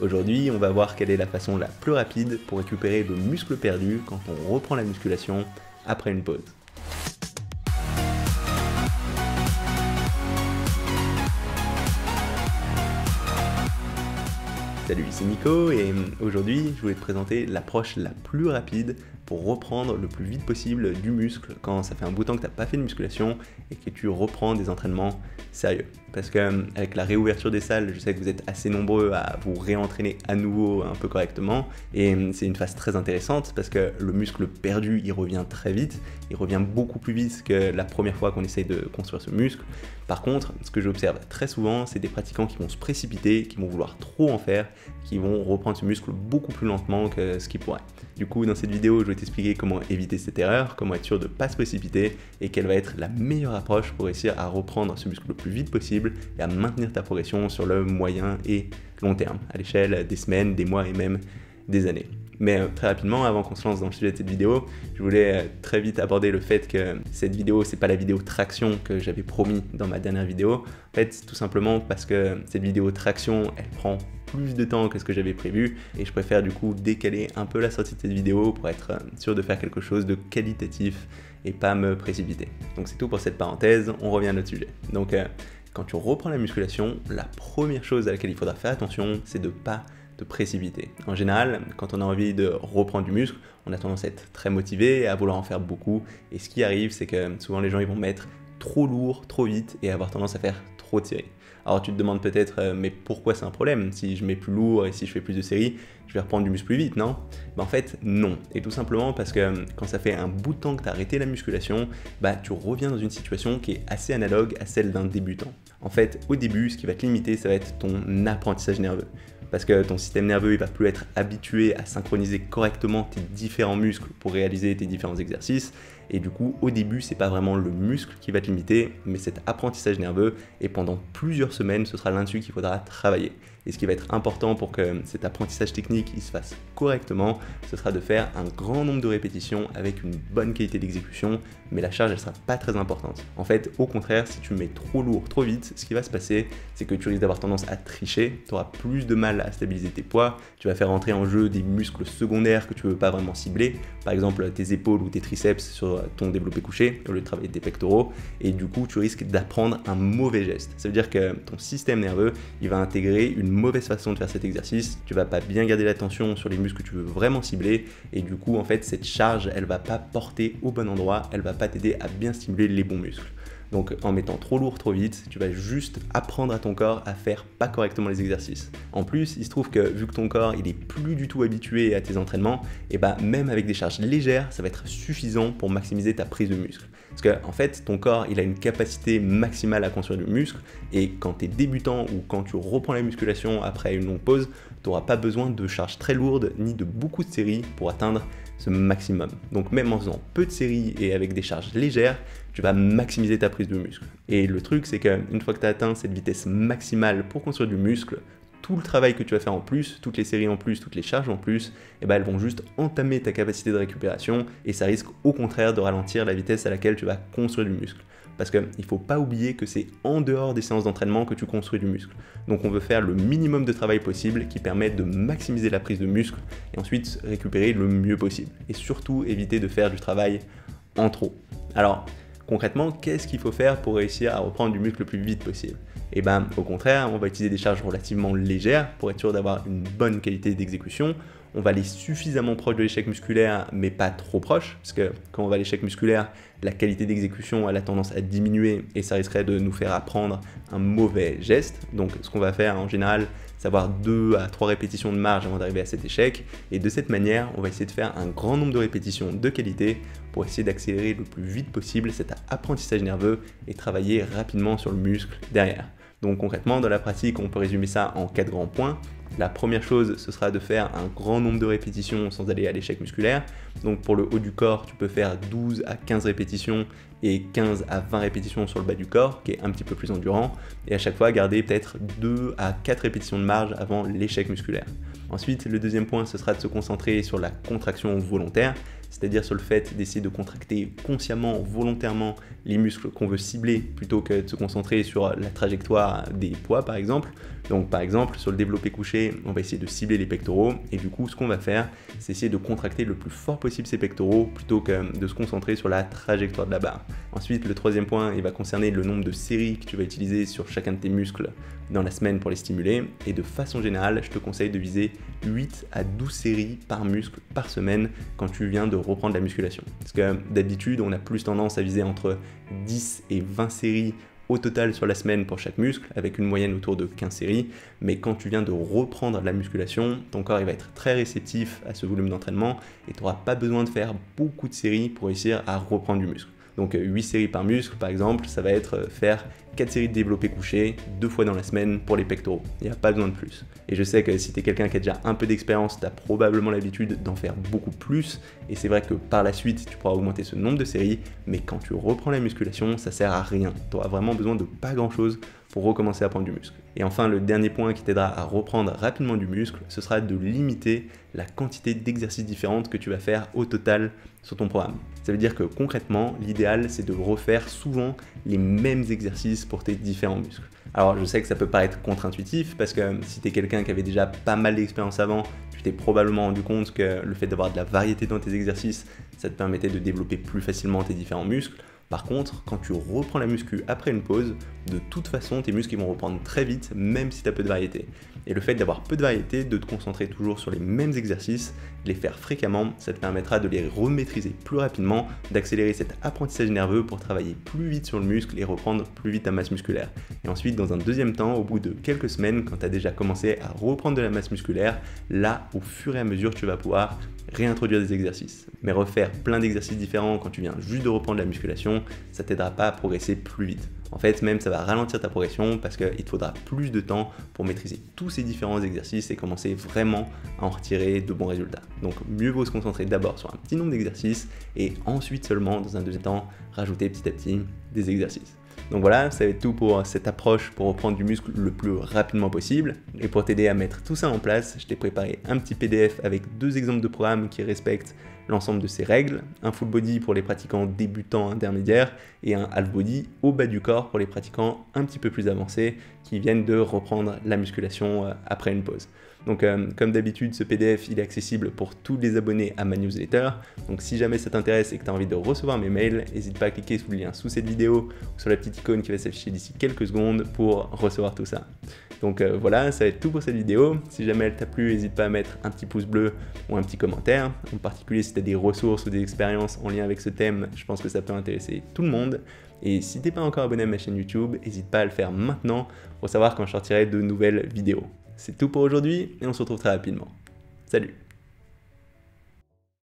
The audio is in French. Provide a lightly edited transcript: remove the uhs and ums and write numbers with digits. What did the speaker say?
Aujourd'hui, on va voir quelle est la façon la plus rapide pour récupérer le muscle perdu quand on reprend la musculation après une pause. Salut, c'est Nico et aujourd'hui je voulais te présenter l'approche la plus rapide pour reprendre le plus vite possible du muscle quand ça fait un bout de temps que tu n'as pas fait de musculation et que tu reprends des entraînements sérieux. Parce qu'avec la réouverture des salles, je sais que vous êtes assez nombreux à vous réentraîner à nouveau un peu correctement et c'est une phase très intéressante parce que le muscle perdu il revient très vite, il revient beaucoup plus vite que la première fois qu'on essaye de construire ce muscle. Par contre, ce que j'observe très souvent, c'est des pratiquants qui vont se précipiter, qui vont vouloir trop en faire, qui vont reprendre ce muscle beaucoup plus lentement que ce qu'ils pourraient. Du coup, dans cette vidéo, je vais t'expliquer comment éviter cette erreur, comment être sûr de ne pas se précipiter et quelle va être la meilleure approche pour réussir à reprendre ce muscle le plus vite possible et à maintenir ta progression sur le moyen et long terme, à l'échelle des semaines, des mois et même des années. Mais très rapidement, avant qu'on se lance dans le sujet de cette vidéo, je voulais très vite aborder le fait que cette vidéo, c'est pas la vidéo traction que j'avais promis dans ma dernière vidéo. En fait, tout simplement parce que cette vidéo traction, elle prend plus de temps que ce que j'avais prévu et je préfère du coup décaler un peu la sortie de cette vidéo pour être sûr de faire quelque chose de qualitatif et pas me précipiter. Donc c'est tout pour cette parenthèse, on revient à notre sujet. Donc quand tu reprends la musculation, la première chose à laquelle il faudra faire attention, c'est de pas te précipiter. En général, quand on a envie de reprendre du muscle, on a tendance à être très motivé, à vouloir en faire beaucoup. Et ce qui arrive, c'est que souvent les gens ils vont mettre trop lourd, trop vite et avoir tendance à faire trop de séries. Alors tu te demandes peut-être, mais pourquoi c'est un problème? Si je mets plus lourd et si je fais plus de séries, je vais reprendre du muscle plus vite, non? En fait, non. Et tout simplement parce que quand ça fait un bout de temps que tu as arrêté la musculation, tu reviens dans une situation qui est assez analogue à celle d'un débutant. En fait, au début, ce qui va te limiter, ça va être ton apprentissage nerveux. Parce que ton système nerveux il va plus être habitué à synchroniser correctement tes différents muscles pour réaliser tes différents exercices. Et du coup, au début, c'est pas vraiment le muscle qui va te limiter, mais cet apprentissage nerveux. Et pendant plusieurs semaines, ce sera là-dessus qu'il faudra travailler. Et ce qui va être important pour que cet apprentissage technique il se fasse correctement, ce sera de faire un grand nombre de répétitions avec une bonne qualité d'exécution, mais la charge elle sera pas très importante. En fait, au contraire, si tu mets trop lourd, trop vite, ce qui va se passer, c'est que tu risques d'avoir tendance à tricher, tu auras plus de mal à stabiliser tes poids, tu vas faire entrer en jeu des muscles secondaires que tu veux pas vraiment cibler, par exemple tes épaules ou tes triceps sur ton développé couché, au lieu de travailler tes pectoraux, et du coup tu risques d'apprendre un mauvais geste. Ça veut dire que ton système nerveux, il va intégrer une mauvaise façon de faire cet exercice, tu vas pas bien garder l'attention sur les muscles que tu veux vraiment cibler, et du coup en fait cette charge, elle va pas porter au bon endroit, elle va pas t'aider à bien stimuler les bons muscles. Donc en mettant trop lourd trop vite, tu vas juste apprendre à ton corps à faire pas correctement les exercices. En plus, il se trouve que vu que ton corps il est plus du tout habitué à tes entraînements, et même avec des charges légères, ça va être suffisant pour maximiser ta prise de muscle. Parce que en fait, ton corps il a une capacité maximale à construire du muscle et quand tu es débutant ou quand tu reprends la musculation après une longue pause, tu n'auras pas besoin de charges très lourdes ni de beaucoup de séries pour atteindre ce maximum. Donc même en faisant peu de séries et avec des charges légères, tu vas maximiser ta prise de muscle. Et le truc, c'est qu'une fois que tu as atteint cette vitesse maximale pour construire du muscle, tout le travail que tu vas faire en plus, toutes les séries en plus, toutes les charges en plus, elles vont juste entamer ta capacité de récupération et ça risque au contraire de ralentir la vitesse à laquelle tu vas construire du muscle. Parce qu'il ne faut pas oublier que c'est en dehors des séances d'entraînement que tu construis du muscle. Donc on veut faire le minimum de travail possible qui permet de maximiser la prise de muscle et ensuite récupérer le mieux possible. Et surtout éviter de faire du travail en trop. Alors concrètement, qu'est-ce qu'il faut faire pour réussir à reprendre du muscle le plus vite possible? Au contraire, on va utiliser des charges relativement légères pour être sûr d'avoir une bonne qualité d'exécution. On va aller suffisamment proche de l'échec musculaire, mais pas trop proche, parce que quand on va à l'échec musculaire, la qualité d'exécution a tendance à diminuer et ça risquerait de nous faire apprendre un mauvais geste. Donc ce qu'on va faire en général, c'est avoir 2 à 3 répétitions de marge avant d'arriver à cet échec. Et de cette manière, on va essayer de faire un grand nombre de répétitions de qualité pour essayer d'accélérer le plus vite possible cet apprentissage nerveux et travailler rapidement sur le muscle derrière. Donc concrètement, dans la pratique, on peut résumer ça en 4 grands points. La première chose, ce sera de faire un grand nombre de répétitions sans aller à l'échec musculaire. Donc pour le haut du corps, tu peux faire 12 à 15 répétitions et 15 à 20 répétitions sur le bas du corps, qui est un petit peu plus endurant. Et à chaque fois, garder peut-être 2 à 4 répétitions de marge avant l'échec musculaire. Ensuite, le deuxième point, ce sera de se concentrer sur la contraction volontaire, c'est-à-dire sur le fait d'essayer de contracter consciemment, volontairement les muscles qu'on veut cibler plutôt que de se concentrer sur la trajectoire des poids par exemple. Donc par exemple, sur le développé couché, on va essayer de cibler les pectoraux, et du coup, ce qu'on va faire, c'est essayer de contracter le plus fort possible ces pectoraux, plutôt que de se concentrer sur la trajectoire de la barre. Ensuite, le troisième point, il va concerner le nombre de séries que tu vas utiliser sur chacun de tes muscles dans la semaine pour les stimuler, et de façon générale, je te conseille de viser 8 à 12 séries par muscle par semaine quand tu viens de reprendre la musculation. Parce que d'habitude, on a plus tendance à viser entre 10 et 20 séries au total sur la semaine pour chaque muscle, avec une moyenne autour de 15 séries, mais quand tu viens de reprendre la musculation, ton corps il va être très réceptif à ce volume d'entraînement et tu n'auras pas besoin de faire beaucoup de séries pour réussir à reprendre du muscle. Donc 8 séries par muscle par exemple, ça va être faire 4 séries de développé couché 2 fois dans la semaine pour les pectoraux. Il n'y a pas besoin de plus. Et je sais que si tu es quelqu'un qui a déjà un peu d'expérience, tu as probablement l'habitude d'en faire beaucoup plus. Et c'est vrai que par la suite, tu pourras augmenter ce nombre de séries. Mais quand tu reprends la musculation, ça sert à rien. Tu auras vraiment besoin de pas grand chose pour recommencer à prendre du muscle. Et enfin, le dernier point qui t'aidera à reprendre rapidement du muscle, ce sera de limiter la quantité d'exercices différentes que tu vas faire au total sur ton programme. Ça veut dire que concrètement, l'idéal, c'est de refaire souvent les mêmes exercices pour tes différents muscles. Alors je sais que ça peut paraître contre-intuitif parce que si tu es quelqu'un qui avait déjà pas mal d'expérience avant, tu t'es probablement rendu compte que le fait d'avoir de la variété dans tes exercices, ça te permettait de développer plus facilement tes différents muscles. Par contre, quand tu reprends la muscu après une pause, de toute façon, tes muscles vont reprendre très vite, même si tu as peu de variété. Et le fait d'avoir peu de variété, de te concentrer toujours sur les mêmes exercices, de les faire fréquemment, ça te permettra de les remaîtriser plus rapidement, d'accélérer cet apprentissage nerveux pour travailler plus vite sur le muscle et reprendre plus vite ta masse musculaire. Et ensuite, dans un deuxième temps, au bout de quelques semaines, quand tu as déjà commencé à reprendre de la masse musculaire, là, au fur et à mesure, tu vas pouvoir réintroduire des exercices. Mais refaire plein d'exercices différents quand tu viens juste de reprendre la musculation, ça t'aidera pas à progresser plus vite. En fait, même ça va ralentir ta progression parce qu'il te faudra plus de temps pour maîtriser tous ces différents exercices et commencer vraiment à en retirer de bons résultats. Donc mieux vaut se concentrer d'abord sur un petit nombre d'exercices et ensuite seulement, dans un deuxième temps, rajouter petit à petit des exercices. Donc voilà, ça va être tout pour cette approche pour reprendre du muscle le plus rapidement possible. Et pour t'aider à mettre tout ça en place, je t'ai préparé un petit PDF avec 2 exemples de programmes qui respectent l'ensemble de ces règles, un full body pour les pratiquants débutants intermédiaires et un half body au bas du corps pour les pratiquants un petit peu plus avancés qui viennent de reprendre la musculation après une pause. Donc comme d'habitude, ce PDF il est accessible pour tous les abonnés à ma newsletter. Donc si jamais ça t'intéresse et que tu as envie de recevoir mes mails, n'hésite pas à cliquer sur le lien sous cette vidéo ou sur la petite icône qui va s'afficher d'ici quelques secondes pour recevoir tout ça. Donc voilà, ça va être tout pour cette vidéo. Si jamais elle t'a plu, n'hésite pas à mettre un petit pouce bleu ou un petit commentaire. En particulier si tu as des ressources ou des expériences en lien avec ce thème, je pense que ça peut intéresser tout le monde. Et si tu n'es pas encore abonné à ma chaîne YouTube, n'hésite pas à le faire maintenant pour savoir quand je sortirai de nouvelles vidéos. C'est tout pour aujourd'hui et on se retrouve très rapidement. Salut!